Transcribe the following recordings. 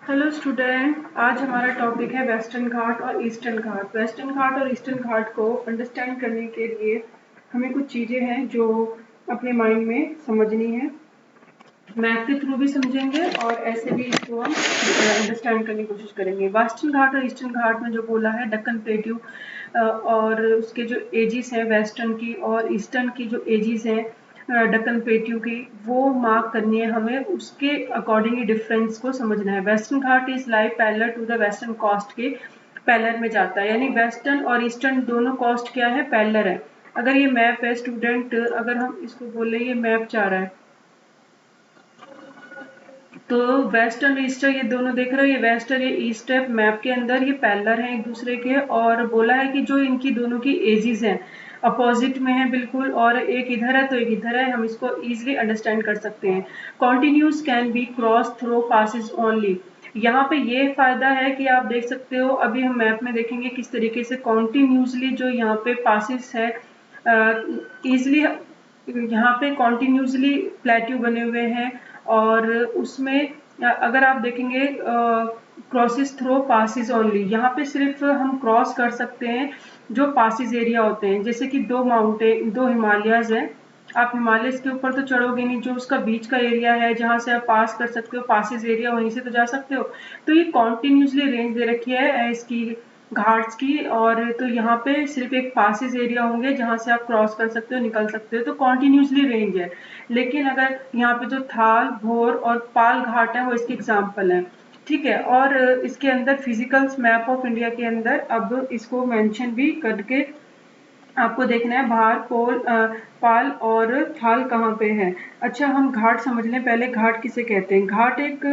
Hello student, आज हमारा topic है वेस्टर्न घाट और ईस्टर्न घाट। वेस्टर्न घाट और ईस्टर्न घाट को अंडरस्टैंड करने के लिए हमें कुछ चीज़ें हैं जो अपने माइंड में समझनी है। मैथ के थ्रू भी समझेंगे और ऐसे भी इसको हम अंडरस्टैंड करने की कोशिश करेंगे। वेस्टर्न घाट और ईस्टर्न घाट में जो बोला है डक्कन प्लेट्यू और उसके जो एजिस हैं वेस्टर्न की और ईस्टर्न की जो एजिस हैं डक्कन प्लेट्यू की, वो मार्क करनी है हमें, उसके अकॉर्डिंग ही डिफरेंस को समझना है। Western Ghat is like parallel to the western coast के पैरेलल में जाता है, यानी वेस्टर्न और ईस्टर्न दोनों कोस्ट क्या है, पैरेलल है। अगर ये मैप है स्टूडेंट, अगर हम इसको बोले ये मैप जा रहा है तो वेस्ट और ईस्टर ये दोनों देख रहे हो, ये वेस्ट और ये ईस्ट है मैप के अंदर, ये पैरेलल हैं एक दूसरे के। और बोला है कि जो इनकी दोनों की एजिस हैं अपोजिट में है बिल्कुल, और एक इधर है तो एक इधर है, हम इसको इजीली अंडरस्टैंड कर सकते हैं। Continuous can be cross through passes only. यहाँ पे ये फायदा है कि आप देख सकते हो, अभी हम मैप में देखेंगे किस तरीके से कॉन्टिन्यूसली जो यहाँ पे पासिस है इजिली यहाँ पे कॉन्टिन्यूसली प्लेट्यू बने हुए हैं। और उसमें अगर आप देखेंगे क्रॉसिस थ्रो पासिस ओनली, यहाँ पे सिर्फ हम क्रॉस कर सकते हैं जो पासिस एरिया होते हैं, जैसे कि दो हिमालयाज हैं। आप हिमालयस के ऊपर तो चढ़ोगे नहीं, जो उसका बीच का एरिया है जहाँ से आप पास कर सकते हो पासिस एरिया, वहीं से तो जा सकते हो। तो ये कॉन्टिन्यूसली रेंज दे रखी है इसकी घाट्स की, और तो यहाँ पे सिर्फ एक पासिस एरिया होंगे जहाँ से आप क्रॉस कर सकते हो, निकल सकते हो, तो कॉन्टिन्यूसली रेंज है। लेकिन अगर यहाँ पे जो थाल, भोर और पाल घाट है वो इसके एग्जाम्पल है, ठीक है। और इसके अंदर फिजिकल मैप ऑफ इंडिया के अंदर अब इसको मेंशन भी करके आपको देखना है भार, पाल और थाल कहाँ पे है। अच्छा, हम घाट समझ लें पहले, घाट किसे कहते हैं। घाट एक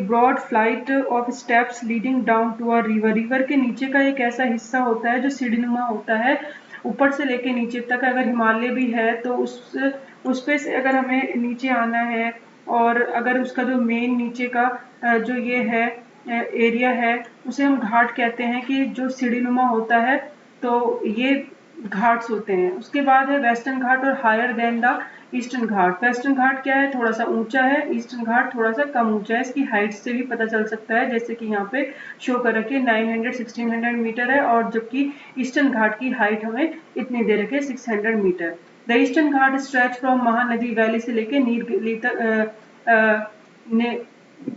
broad flight of steps leading down to a river. River के नीचे का एक ऐसा हिस्सा होता है जो सीढ़ीनुमा होता है, ऊपर से लेके नीचे तक। अगर हिमालय भी है तो उस पे से अगर हमें नीचे आना है, और अगर उसका जो मेन नीचे का जो ये है एरिया है, उसे हम घाट कहते हैं कि जो सीढ़ीनुमा होता है, तो ये घाट्स होते हैं। उसके बाद है वेस्टर्न घाट और higher than the eastern Ghat. Western Ghat क्या है, थोड़ा सा ऊंचा है, ईस्टर्न घाट थोड़ा सा कम ऊंचा है। इसकी हाइट से भी पता चल सकता है, जैसे कि यहाँ पे शो कर रखी है 900-1600 मीटर है, और जबकि ईस्टर्न घाट की हाइट हमें इतनी दे रखी है 600 metre. The eastern Ghat stretch from Mahanadi valley से लेके नीलगिरी तक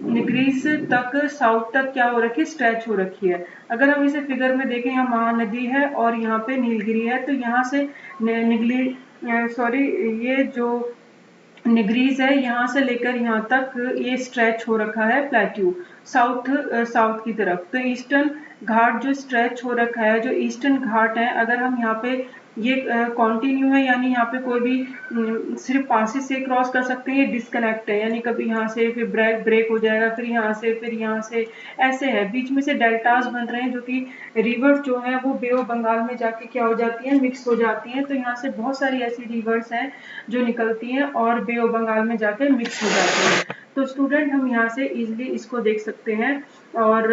निग्रीस तक, साउथ तक क्या हो रखी है, स्ट्रेच हो रखी है। अगर हम इसे फिगर में देखें, यहाँ महानदी है और यहाँ पे नीलगिरी है, तो यहाँ से निगली सॉरी ये जो निग्रीज है यहाँ से लेकर यहाँ तक ये स्ट्रेच हो रखा है प्लेट्यू साउथ की तरफ। तो ईस्टर्न घाट जो स्ट्रेच हो रखा है, जो ईस्टर्न घाट है, अगर हम यहाँ पे ये कॉन्टिन्यू है, यानी यहाँ पे कोई भी सिर्फ पासिस से क्रॉस कर सकते हैं, ये डिस्कनेक्ट है, यानी कभी यहाँ से फिर ब्रेक हो जाएगा, फिर यहाँ से ऐसे है। बीच में से डेल्टास बन रहे हैं, जो कि रिवर्स जो है वो बे ऑफ बंगाल में जाके क्या हो जाती है, मिक्स हो जाती हैं। तो यहाँ से बहुत सारी ऐसी रिवर्स हैं जो निकलती हैं और बे ऑफ बंगाल में जाके मिक्स हो जाती हैं। तो स्टूडेंट हम यहाँ से इजिली इसको देख सकते हैं, और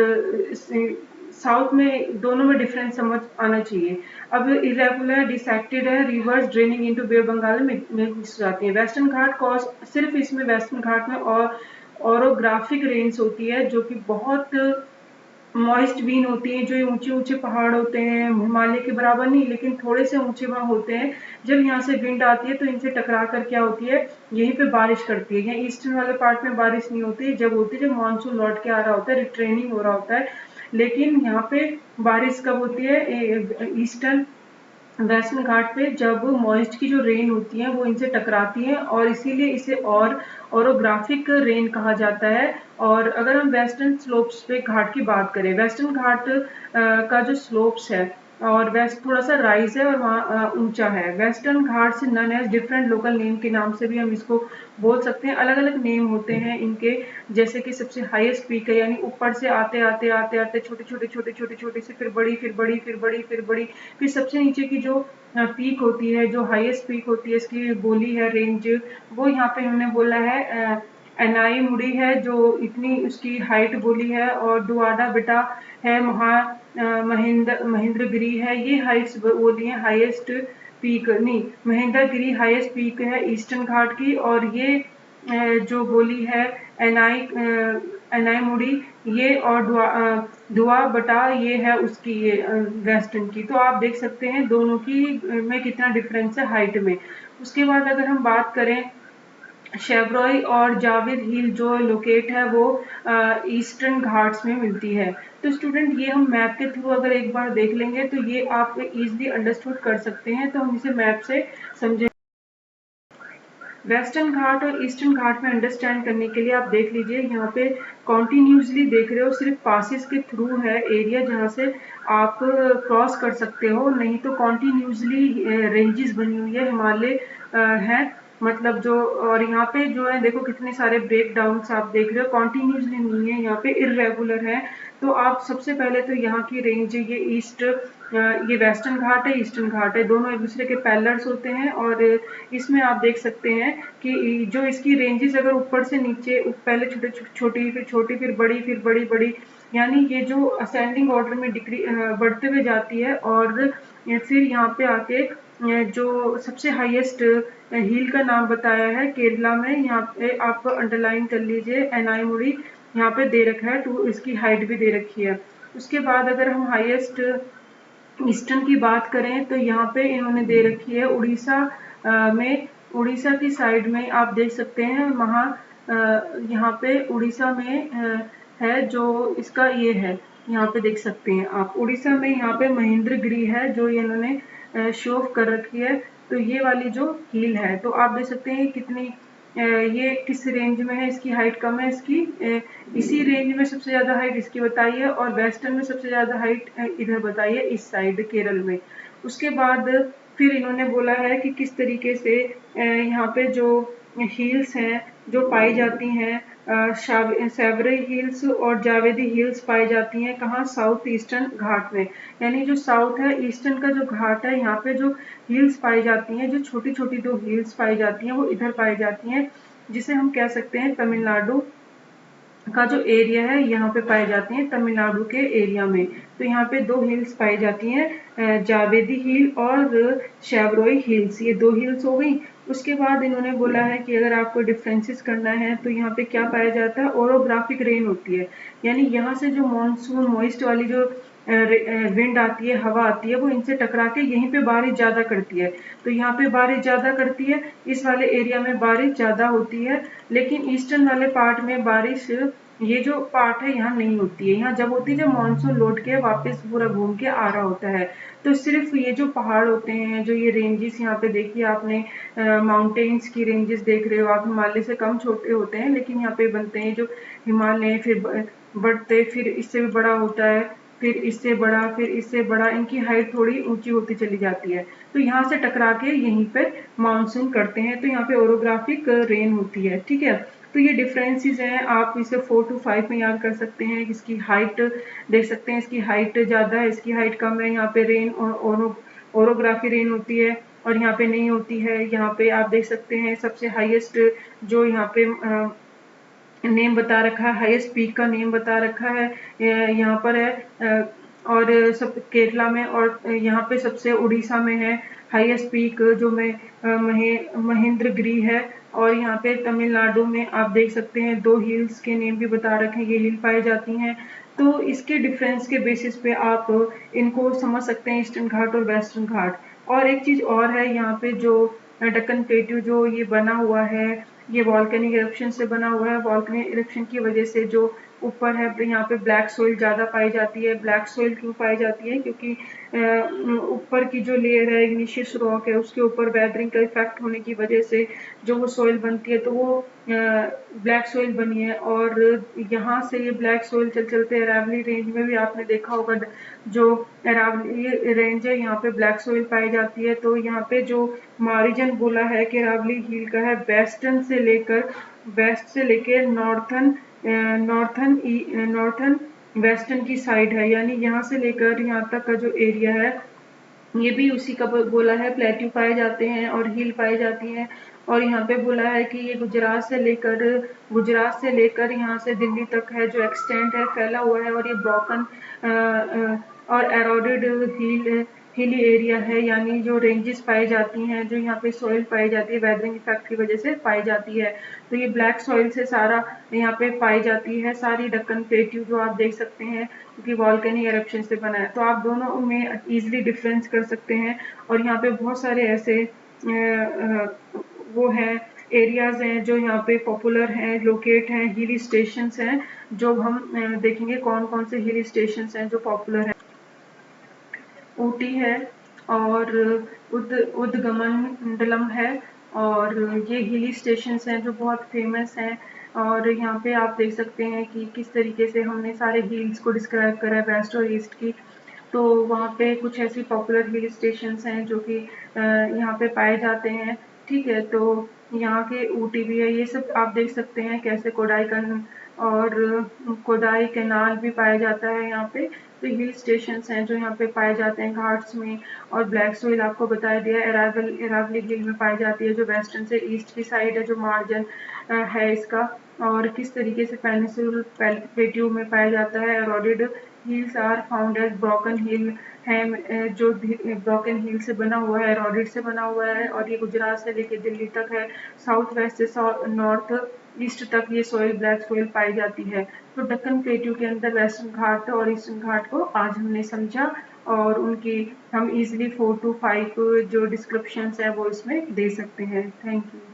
साउथ में दोनों में डिफरेंस समझ आना चाहिए। अब इरेगुलर डिसेक्टेड है, rivers draining into Bay of Bengal में मिक्स हो जाती है। वेस्टर्न घाट कॉज सिर्फ इसमें वेस्टर्न घाट में और ऑरोग्राफिक रेंज होती है, जो कि बहुत मॉइस्ट बीन होती हैं, जो ऊंचे ऊंचे पहाड़ होते हैं, हिमालय के बराबर नहीं लेकिन थोड़े से ऊंचे वहाँ होते हैं। जब यहाँ से विंड आती है तो इनसे टकरा कर क्या होती है, यहीं पे बारिश करती है। यहाँ ईस्टर्न वाले पार्ट में बारिश नहीं होती, जब होती है जब मानसून लौट के आ रहा होता है, रिट्रेनिंग हो रहा होता है। लेकिन यहाँ पे बारिश कब होती है, ईस्टर्न वेस्टर्न घाट पे, जब मॉइस्ट की जो रेन होती है वो इनसे टकराती है, और इसीलिए इसे और ओरोग्राफिक रेन कहा जाता है। और अगर हम वेस्टर्न स्लोप्स पे घाट की बात करें, वेस्टर्न घाट का जो स्लोप्स है और वेस्ट थोड़ा सा राइज है और वहाँ ऊंचा है। वेस्टर्न घाट से known as different local name के नाम से भी हम इसको बोल सकते हैं, अलग अलग नेम होते हैं इनके। जैसे कि सबसे हाईएस्ट पीक है, यानी ऊपर से आते आते आते आते छोटे से फिर बड़ी फिर बड़ी फिर बड़ी फिर बड़ी, फिर सबसे नीचे की जो पीक होती है, जो हाईएस्ट पीक होती है, इसकी बोली है रेंज, वो यहाँ पे हमने बोला है एनाई मुड़ी है, जो इतनी उसकी हाइट बोली है। और डुआडा बेटा है, महेंद्रगिरी है, ये हाइट्स बोली है। हाईएस्ट पीक नहीं, महेंद्रगिरी हाईएस्ट पीक है ईस्टर्न घाट की, और ये जो बोली है एनाई मुड़ी, ये और दुआ बटा ये है उसकी, ये वेस्टर्न की। तो आप देख सकते हैं दोनों की में कितना डिफरेंस है हाइट में। उसके बाद अगर हम बात करें शेवरॉय और जावेद हिल जो लोकेट है वो ईस्टर्न घाट्स में मिलती है। तो स्टूडेंट ये हम मैप के थ्रू अगर एक बार देख लेंगे तो ये आप इजीली अंडरस्टूड कर सकते हैं। तो हम इसे मैप से समझें। वेस्टर्न घाट और ईस्टर्न घाट में अंडरस्टैंड करने के लिए आप देख लीजिए, यहाँ पे कॉन्टिन्यूसली देख रहे हो, सिर्फ पासिस के थ्रू है एरिया जहाँ से आप क्रॉस कर सकते हो, नहीं तो कॉन्टिन्यूसली रेंजेस बनी हुई है, हिमालय है मतलब जो। और यहाँ पे जो है देखो कितने सारे ब्रेक डाउन आप देख रहे हो, कॉन्टिन्यूसली नहीं है, यहाँ पे इरेगुलर है। तो आप सबसे पहले तो यहाँ की रेंज ये ईस्ट, ये वेस्टर्न घाट है, ईस्टर्न घाट है, दोनों एक दूसरे के पैरेलल्स होते हैं। और इसमें आप देख सकते हैं कि जो इसकी रेंजेस अगर ऊपर से नीचे पहले छोटी फिर छोटी फिर बड़ी फिर बड़ी बड़ी, यानी ये जो असेंडिंग ऑर्डर में डिक्री बढ़ते हुए जाती है। और फिर यहाँ पे आके जो सबसे हाईएस्ट हिल का नाम बताया है केरला में, यहाँ पे आप अंडरलाइन कर लीजिए, एनाईमुड़ी यहाँ पे दे रखा है, टू इसकी हाइट भी दे रखी है। उसके बाद अगर हम हाईएस्ट ईस्टर्न की बात करें तो यहाँ पे इन्होंने दे रखी है उड़ीसा में, उड़ीसा की साइड में आप देख सकते हैं वहाँ यहाँ पे उड़ीसा में है जो इसका ये है, यहाँ पे देख सकते हैं आप उड़ीसा में यहाँ पे महेंद्रगिरी है जो ये इन्होंने शो ऑफ कर रखी है। तो ये वाली जो हिल है तो आप देख सकते हैं कितनी ये किस रेंज में है, इसकी हाइट कम है, इसकी इसी रेंज में सबसे ज्यादा हाइट इसकी बताई है, और वेस्टर्न में सबसे ज्यादा हाइट इधर बताई है इस साइड केरल में। उसके बाद फिर इन्होंने बोला है कि किस तरीके से यहाँ पे जो हिल्स हैं जो पाई जाती हैं, सेवरई हिल्स और जावेदी हिल्स पाई जाती हैं कहाँ, साउथ ईस्टर्न घाट में। यानी जो साउथ है ईस्टर्न का जो घाट है यहाँ पे जो हिल्स पाई जाती हैं, जो छोटी छोटी दो हिल्स पाई जाती हैं वो इधर पाई जाती हैं, जिसे हम कह सकते हैं तमिलनाडु का जो एरिया है यहाँ पे पाए जाते हैं, तमिलनाडु के एरिया में। तो यहाँ पे दो हिल्स पाई जाती हैं, जावेदी हिल और शेवरॉय हिल्स, ये दो हिल्स हो गई। उसके बाद इन्होंने बोला है कि अगर आपको डिफरेंसेस करना है तो यहाँ पे क्या पाया जाता है, ओरोग्राफिक रेन होती है, यानी यहाँ से जो मॉनसून मॉइस्ट वाली जो विंड आती है, हवा आती है, वो इनसे टकरा के यहीं पे बारिश ज्यादा करती है। तो यहाँ पे बारिश ज्यादा करती है, इस वाले एरिया में बारिश ज्यादा होती है। लेकिन ईस्टर्न वाले पार्ट में बारिश, ये जो पार्ट है यहाँ नहीं होती है, यहाँ जब होती है जब मानसून लौट के वापस पूरा घूम के आ रहा होता है। तो सिर्फ ये जो पहाड़ होते हैं, जो ये रेंजेस यहाँ पे देखिए आपने, माउंटेन्स की रेंजेस देख रहे हो आप, हिमालय से कम छोटे होते हैं लेकिन यहाँ पे बनते हैं जो हिमालय, फिर बढ़ते, फिर इससे भी बड़ा होता है, फिर इससे बड़ा, फिर इससे बड़ा, इनकी हाइट थोड़ी ऊंची होती चली जाती है। तो यहाँ से टकरा के यहीं पे मानसून करते हैं, तो यहाँ पे ओरोग्राफिक रेन होती है, ठीक है। तो ये डिफरेंसेस हैं, आप इसे 4 to 5 में याद कर सकते हैं। इसकी हाइट देख सकते हैं, इसकी हाइट ज़्यादा है, इसकी हाइट कम है, यहाँ पे रेन ओरोग्राफी रेन होती है और यहाँ पे नहीं होती है। यहाँ पे आप देख सकते हैं सबसे हाईएस्ट जो यहाँ पे नेम बता रखा है, हाईएस्ट पीक का नेम बता रखा है यहाँ पर है, और सब केरला में, और यहाँ पे सबसे उड़ीसा में है हाईएस्ट पीक जो महेंद्रगिरी है। और यहाँ पे तमिलनाडु में आप देख सकते हैं दो हिल्स के नेम भी बता रखे हैं, ये हिल पाई जाती हैं। तो इसके डिफरेंस के बेसिस पे आप इनको समझ सकते हैं, ईस्टर्न घाट और वेस्टर्न घाट। और एक चीज और है, यहाँ पे जो डक्कन प्लेट्यू जो ये बना हुआ है, ये वॉल्केनिक इरप्शन से बना हुआ है। वॉल्केनिक इरप्शन की वजह से जो ऊपर है यहाँ पे ब्लैक सोइल ज्यादा पाई जाती है। ब्लैक सोइल क्यों पाई जाती है, क्योंकि ऊपर की जो लेयर है, इग्निशियस रॉक है, उसके ऊपर वेदरिंग का इफेक्ट होने की वजह से जो वो सोइल बनती है, तो वो ब्लैक सोइल बनी है। और यहाँ से ये ब्लैक सोइल चलते अरावली रेंज में भी आपने देखा होगा, जो अरावली रेंज है यहाँ पे ब्लैक सोइल पाई जाती है। तो यहाँ पे जो मारिजन बोला है कि अरावली हिल का है, वेस्ट से लेकर नॉर्थन वेस्टर्न की साइड है, यानी यहाँ से लेकर यहाँ तक का जो एरिया है ये भी उसी का बोला है, प्लेट्यू पाए जाते हैं और हिल पाई जाती हैं। और यहाँ पे बोला है कि ये गुजरात से लेकर यहाँ से दिल्ली तक है, जो एक्सटेंट है, फैला हुआ है। और ये ब्रोकन और एरोडेड हिली एरिया है, यानी जो रेंजेस पाई जाती हैं, जो यहाँ पे सॉइल पाई जाती है वेदरिंग इफेक्ट की वजह से पाई जाती है। तो ये ब्लैक सॉइल से सारा यहाँ पे पाई जाती है सारी दक्कन प्लेट्यू, जो आप देख सकते हैं क्योंकि वॉल्केनिक एरप्शन से बना है। तो आप दोनों में इजीली डिफरेंस कर सकते हैं। और यहाँ पे बहुत सारे ऐसे वो हैं एरियाज हैं जो यहाँ पे पॉपुलर हैं, लोकेट हैं, हिली स्टेशंस हैं, जो हम देखेंगे कौन कौन से हिली स्टेशंस हैं जो पॉपुलर हैं। ऊटी है और उद्गमन मंडलम है, और ये हिली स्टेशंस हैं जो बहुत फेमस हैं। और यहाँ पे आप देख सकते हैं कि किस तरीके से हमने सारे हिल्स को डिस्क्राइब करा है वेस्ट और ईस्ट की। तो वहाँ पे कुछ ऐसी पॉपुलर हिल स्टेशंस हैं जो कि यहाँ पे पाए जाते हैं। ठीक है, तो यहाँ के ऊटी भी है, ये सब आप देख सकते हैं कैसे कोडाईकनाल और कोदाई कैनाल भी पाया जाता है यहाँ पे। तो हिल स्टेशंस हैं जो यहाँ पे पाए जाते हैं घाट्स में। और ब्लैक सोइल आपको बताया दिया अरावली हिल में पाई जाती है, जो वेस्टर्न से ईस्ट की साइड है, जो मार्जिन है इसका। और किस तरीके से पेनिसुल प्लेट्यू में पाया जाता है। Eroded hills are found as broken hill है, जो ब्रोकन हिल से बना हुआ है, एरोडेड से बना हुआ है, और ये गुजरात से लेके दिल्ली तक है। साउथ वेस्ट से नॉर्थ ईस्ट तक ये सॉइल ब्लैक सॉइल पाई जाती है। तो दक्कन प्लेट्यू के अंदर वेस्टर्न घाट और ईस्टर्न घाट को आज हमने समझा, और उनकी हम इजिली 4 to 5 जो डिस्क्रिप्शंस है वो इसमें दे सकते हैं। Thank you.